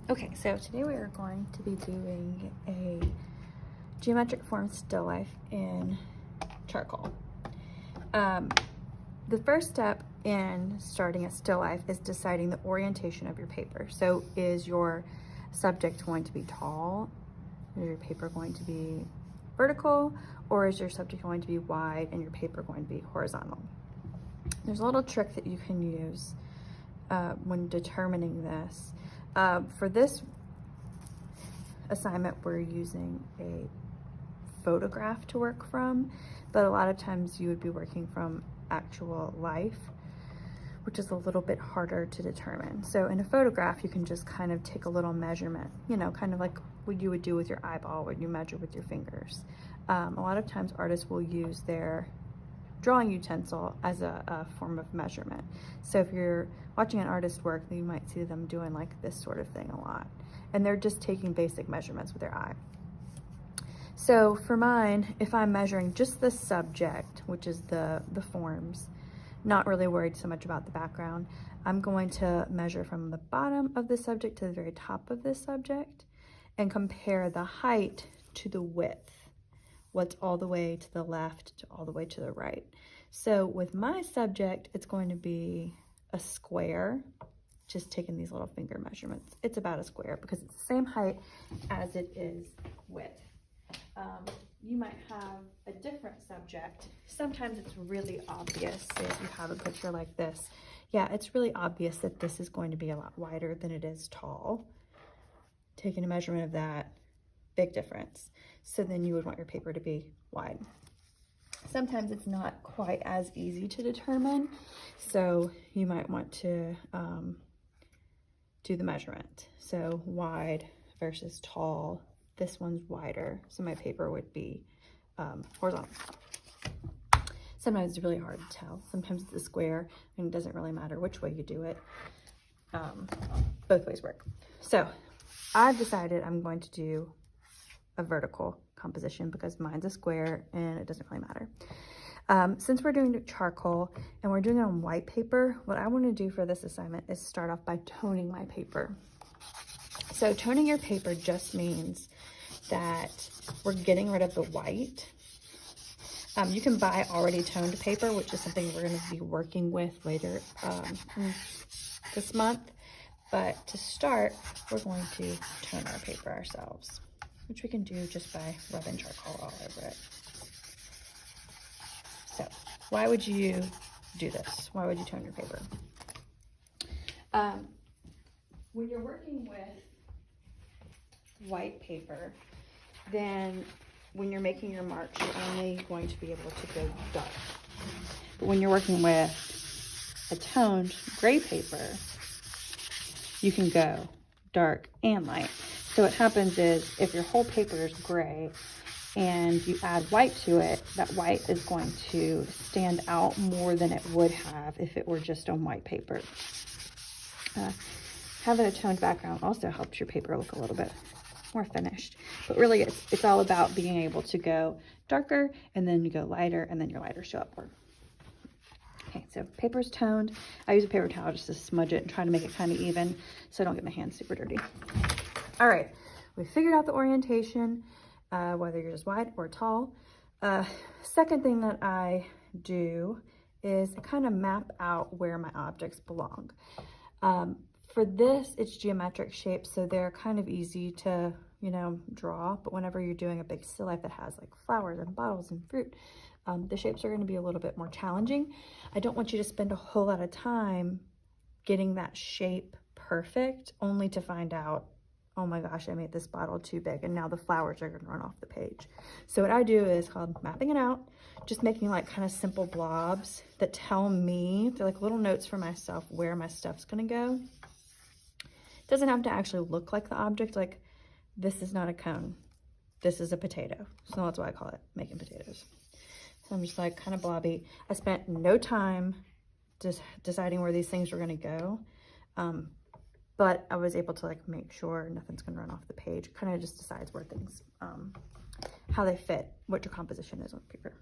Okay, so today we are going to be doing a geometric form still life in charcoal. The first step in starting a still life is deciding the orientation of your paper. So is your subject going to be tall? Is your paper going to be vertical? Or is your subject going to be wide and your paper going to be horizontal? There's a little trick that you can use when determining this. For this assignment, we're using a photograph to work from, but a lot of times you would be working from actual life, which is a little bit harder to determine. So in a photograph, you can just kind of take a little measurement, you know, kind of like what you would do with your eyeball when you measure with your fingers. A lot of times artists will use their drawing utensil as a form of measurement. So if you're watching an artist work, then you might see them doing like this sort of thing a lot. And they're just taking basic measurements with their eye. So for mine, if I'm measuring just the subject, which is the forms, not really worried so much about the background, I'm going to measure from the bottom of the subject to the very top of this subject and compare the height to the width. What's all the way to the left to all the way to the right. So with my subject, it's going to be a square, just taking these little finger measurements. It's about a square because it's the same height as it is width. You might have a different subject. Sometimes it's really obvious. Say if you have a picture like this, yeah, it's really obvious that this is going to be a lot wider than it is tall. Taking a measurement of that, big difference. So then you would want your paper to be wide. Sometimes it's not quite as easy to determine, so you might want to do the measurement. So wide versus tall. This one's wider, so my paper would be horizontal. Sometimes it's really hard to tell. Sometimes it's a square, and it doesn't really matter which way you do it. Both ways work. So I've decided I'm going to do a vertical composition because mine's a square and it doesn't really matter. Since we're doing charcoal and we're doing it on white paper, what I want to do for this assignment is start off by toning my paper. So toning your paper just means that we're getting rid of the white. You can buy already toned paper, which is something we're going to be working with later this month. But to start, we're going to tone our paper ourselves, which we can do just by rubbing charcoal all over it. So why would you do this? Why would you tone your paper? When you're working with white paper, then when you're making your marks, you're only going to be able to go dark. But when you're working with a toned gray paper, you can go dark and light. So what happens is if your whole paper is gray and you add white to it, that white is going to stand out more than it would have if it were just on white paper. Having a toned background also helps your paper look a little bit more finished. But really it's all about being able to go darker and then you go lighter and then your lighter show up more. Okay, so paper's toned. I use a paper towel just to smudge it and try to make it kind of even so I don't get my hands super dirty. All right, we figured out the orientation, whether you're just wide or tall. Second thing that I do is kind of map out where my objects belong. For this, it's geometric shapes, so they're kind of easy to, you know, draw. But whenever you're doing a big still life that has like flowers and bottles and fruit, the shapes are going to be a little bit more challenging. I don't want you to spend a whole lot of time getting that shape perfect, only to find out, oh my gosh, I made this bottle too big and now the flowers are gonna run off the page. So what I do is called mapping it out, just making like kind of simple blobs that tell me, they're like little notes for myself where my stuff's gonna go. It doesn't have to actually look like the object, like this is not a cone, this is a potato. So that's why I call it making potatoes. So I'm just like kind of blobby. I spent no time just deciding where these things were gonna go. But I was able to like make sure nothing's gonna run off the page. It kind of just decides where things, how they fit, what your composition is on paper.